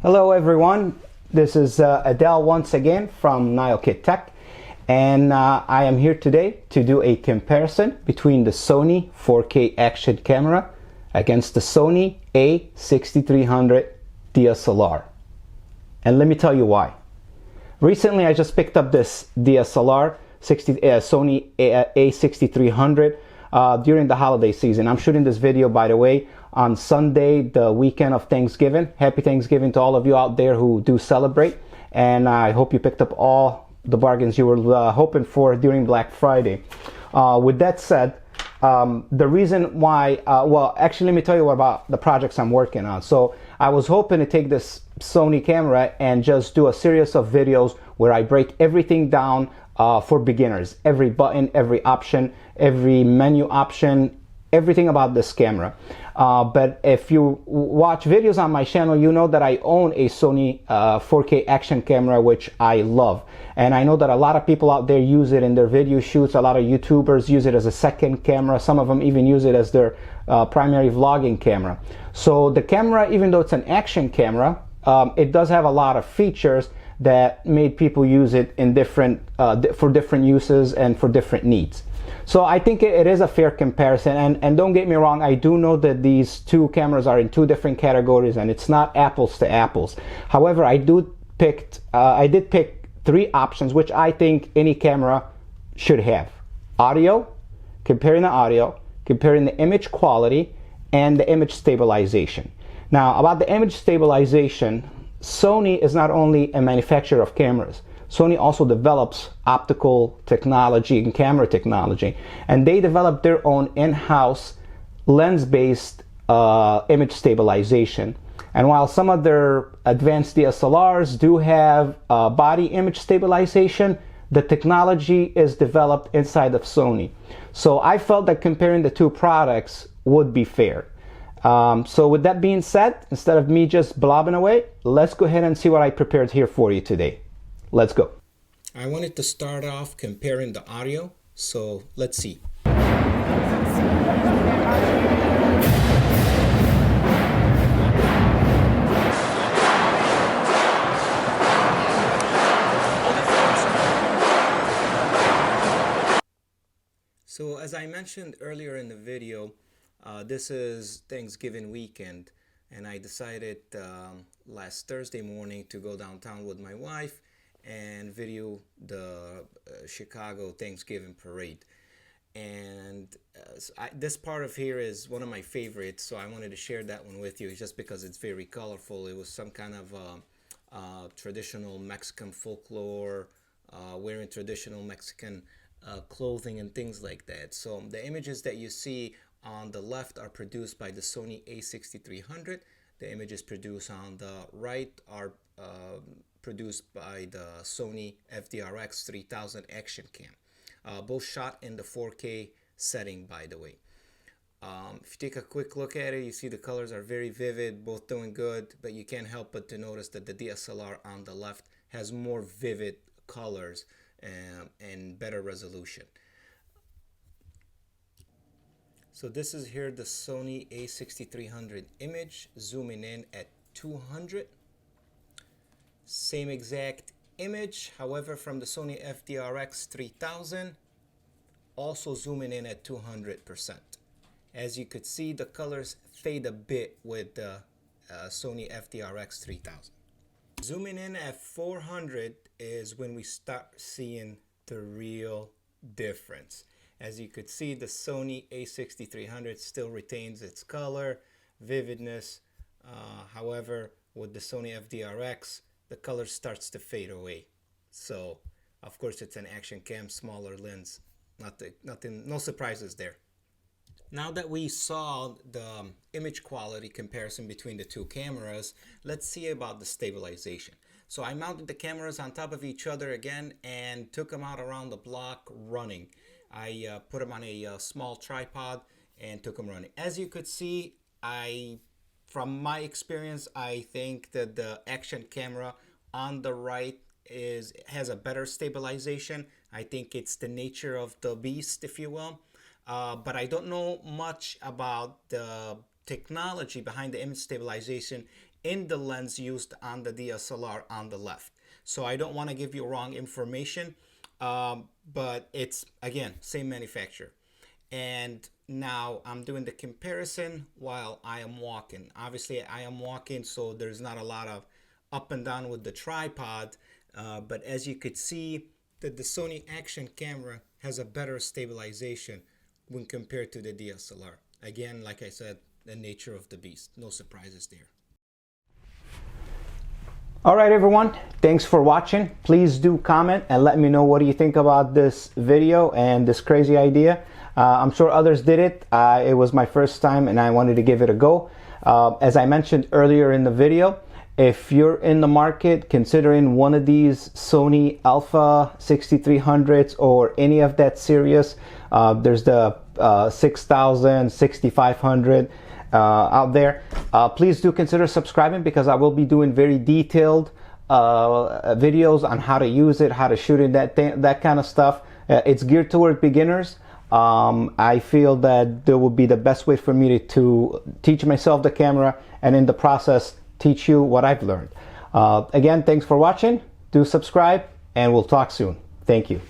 Hello everyone, this is Adele once again from NileKit Tech, and I am here today to do a comparison between the Sony 4K action camera against the Sony a6300 DSLR. And let me tell you why. Recently I just picked up this DSLR Sony a6300 during the holiday season. I'm shooting this video, by the way, on Sunday, the weekend of Thanksgiving. Happy Thanksgiving to all of you out there who do celebrate, and I hope you picked up all the bargains you were hoping for during Black Friday. With that said, the reason why, well, actually let me tell you about the projects I'm working on. So I was hoping to take this Sony camera and just do a series of videos where I break everything down for beginners. Every button, every option, every menu option, everything about this camera. But if you watch videos on my channel, you know that I own a Sony 4K action camera, which I love. And I know that a lot of people out there use it in their video shoots. A lot of YouTubers use it as a second camera. Some of them even use it as their primary vlogging camera. So the camera, even though it's an action camera, it does have a lot of features that made people use it in different for different uses and for different needs. So I think it is a fair comparison, and don't get me wrong, I do know that these two cameras are in two different categories and it's not apples to apples. However, I did pick three options which I think any camera should have. Audio, comparing the image quality, and the image stabilization. Now, about the image stabilization, Sony is not only a manufacturer of cameras. Sony also develops optical technology and camera technology, and they develop their own in-house lens-based image stabilization. And while some of their advanced DSLRs do have body image stabilization, the technology is developed inside of Sony. So I felt that comparing the two products would be fair. So with that being said, instead of me just blobbing away, let's go ahead and see what I prepared here for you today. Let's go. I wanted to start off comparing the audio, so let's see. So as I mentioned earlier in the video, this is Thanksgiving weekend, and I decided last Thursday morning to go downtown with my wife and video the Chicago Thanksgiving parade. And this part of here is one of my favorites, so I wanted to share that one with you just because it's very colorful. It was some kind of traditional Mexican folklore, wearing traditional Mexican clothing and things like that. So the images that you see on the left are produced by the Sony a6300. The images produced on the right are produced by the Sony FDRx3000 action cam. Both shot in the 4K setting, by the way. If you take a quick look at it, you see the colors are very vivid, both doing good, but you can't help but to notice that the DSLR on the left has more vivid colors and better resolution. So this is here the Sony a6300 image, zooming in at 200. Same exact image, however, from the Sony FDRx3000, also zooming in at 200%. As you could see, the colors fade a bit with the Sony FDRx3000. Zooming in at 400 is when we start seeing the real difference. As you could see, the Sony a6300 still retains its color, vividness. However, with the Sony FDRx, the color starts to fade away. So, of course, it's an action cam, smaller lens. No surprises there. Now that we saw the image quality comparison between the two cameras, let's see about the stabilization. So I mounted the cameras on top of each other again and took them out around the block running. I put them on a small tripod and took them running. As you could see, from my experience, I think that the action camera on the right has a better stabilization. I think it's the nature of the beast, if you will. but I don't know much about the technology behind the image stabilization in the lens used on the DSLR on the left. So I don't want to give you wrong information, but it's, again, same manufacturer. And now I'm doing the comparison while I am walking. Obviously I am walking, so there's not a lot of up and down with the tripod, but as you could see, that the Sony action camera has a better stabilization when compared to the DSLR. Again, like I said, the nature of the beast, no surprises there. All right, everyone, thanks for watching. Please do comment and let me know what do you think about this video and this crazy idea. I'm sure others did it. It was my first time and I wanted to give it a go. As I mentioned earlier in the video, if you're in the market considering one of these Sony Alpha 6300s or any of that series, there's the 6000, 6500 out there, please do consider subscribing, because I will be doing very detailed videos on how to use it, how to shoot it, that kind of stuff. It's geared toward beginners. I feel that there will be the best way for me to teach myself the camera and in the process teach you what I've learned. Again, thanks for watching. Do subscribe and we'll talk soon. Thank you.